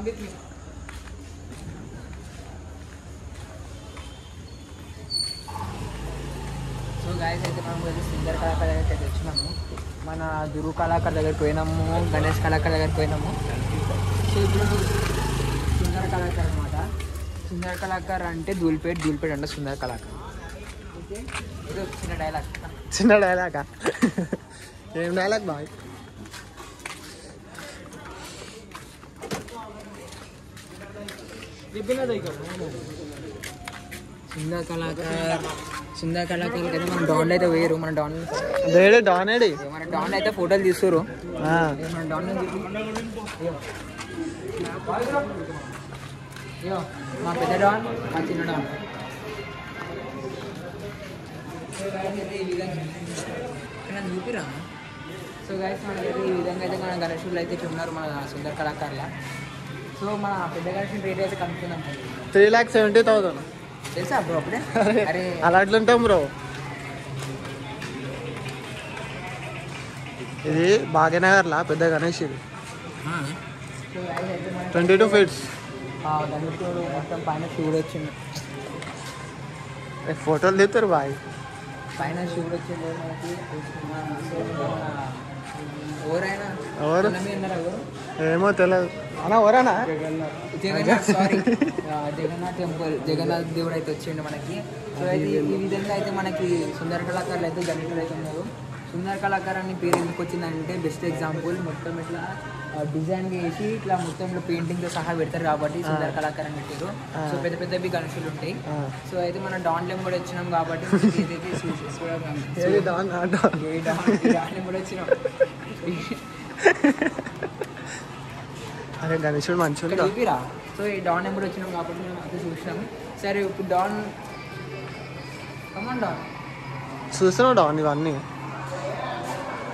So guys అయితే మనం singer కళాకారు దగ్గరికి అయితే వచ్చినాము. మన గురు కళాకారు దగ్గరికి పోయినాము, గణేష్ కళాకారు దగ్గరికి పోయినాము. సో ఇప్పుడు సుందర కళాకారు అనమాట. సుందర కళాకారు అంటే ధూల్పేట్ అంటే సుందర కళాకారు. ఓకే, ఇది ఒక చిన్న డైలాగా. ఏం డైలాగ్ బాయ్? సుందర కళాకారు కదా. మన డాన్ అయితే వేరు. మన డాన్ అయితే ఫోటోలు తీస్తారు. మన డాన్ మా పెద్ద డాన్, మా చిన్న డాన్. చూపిరా. సో గైస్ మనకి ఈ విధంగా అయితే మన గణేశులు అయితే ఉన్నారు మన సుందర కళాకారుల. సో మన పెద్ద గణేశుని రేట్ అయితే కనుక్కున్నాం. 3,70,000 తెలుసా బ్రో? అప్పుడే అరే అలా అట్లుంటాం బ్రో. ఇది భాగ్యనగర్లా పెద్ద గణేష్. ఇది 22 feet. గణేశుడు మొత్తం పైన శివుడు వచ్చింది. ఫోటోలు తీస్తారు బాయ్. పైన శివుడు వచ్చింది మనకి. ఎవరైనా ఎవరు ఏమో తెలియదు అన్నా. ఎవరన్నా? జగన్నాథ్. Sorry, Jagannath temple. జగన్నాథ్ దేవుడు అయితే వచ్చిండు మనకి. సో అయితే ఈ విధంగా అయితే మనకి సుందర కళాకారులు అయితే గణేశుడు అయితే ఉన్నారు. సుందర కళాకారాన్ని పేరు ఎందుకు వచ్చిందంటే బెస్ట్ ఎగ్జాంపుల్ మొత్తం ఇట్లా డిజైన్ వేసి ఇట్లా మొత్తం పెయింటింగ్తో సహా పెడతారు కాబట్టి సుందర కళాకారం పెట్టారు. సో పెద్ద పెద్దవి గణేశులు ఉంటాయి. సో అయితే మన డాన్లెం కూడా వచ్చినాం కాబట్టి డాన్లెం కూడా వచ్చినాం. అరే గణేశుడు మంచిగా చూపిరా. సో ఈ డాన్ కూడా వచ్చినాం కాబట్టి మేము అయితే చూసినాం. సరే ఇప్పుడు డాన్ కమాన్ డాన్ చూస్తున్నావు డాన్ ఇవన్నీ.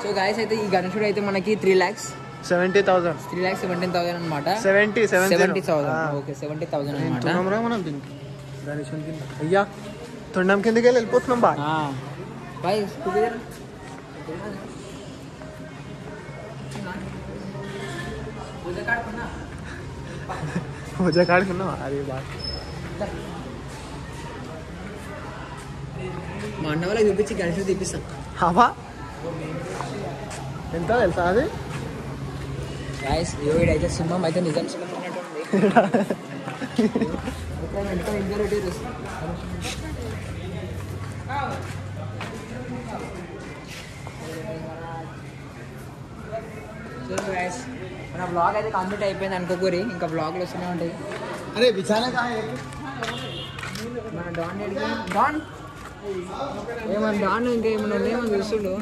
సో గాయస్ అయితే ఈ గణేశుడు అయితే మనకి 3,70,000 3,17,000 అనమాట. 70,000. ఓకే, 70,000 అనమాట. మనం దీనికి గణేశుని కింద అయ్యా తొండం కిందకి వెళ్ళిపోతున్నాం బాయ్. బాయ్ పూజ కాడుకున్నావా? అది బాయ్. మా అన్న వాళ్ళకి చూపించి గణేశుడు తీపిస్తాం. అవా ఎంత తెలుసా అది? గాయస్ అయితే సింహం అయితే నిజం సింహం ఉన్నట్టుంది. సో గాయస్ మన బ్లాగ్ అయితే కంప్లీట్ అయిపోయింది అనుకోకూరి. ఇంకా బ్లాగ్లు వస్తూనే ఉంటాయి. అరే బిచానా మన డాన్ ఏమన్నా డాన్ ఇంకా ఏమన్నా ఉన్నాయేమో చూస్తుండు.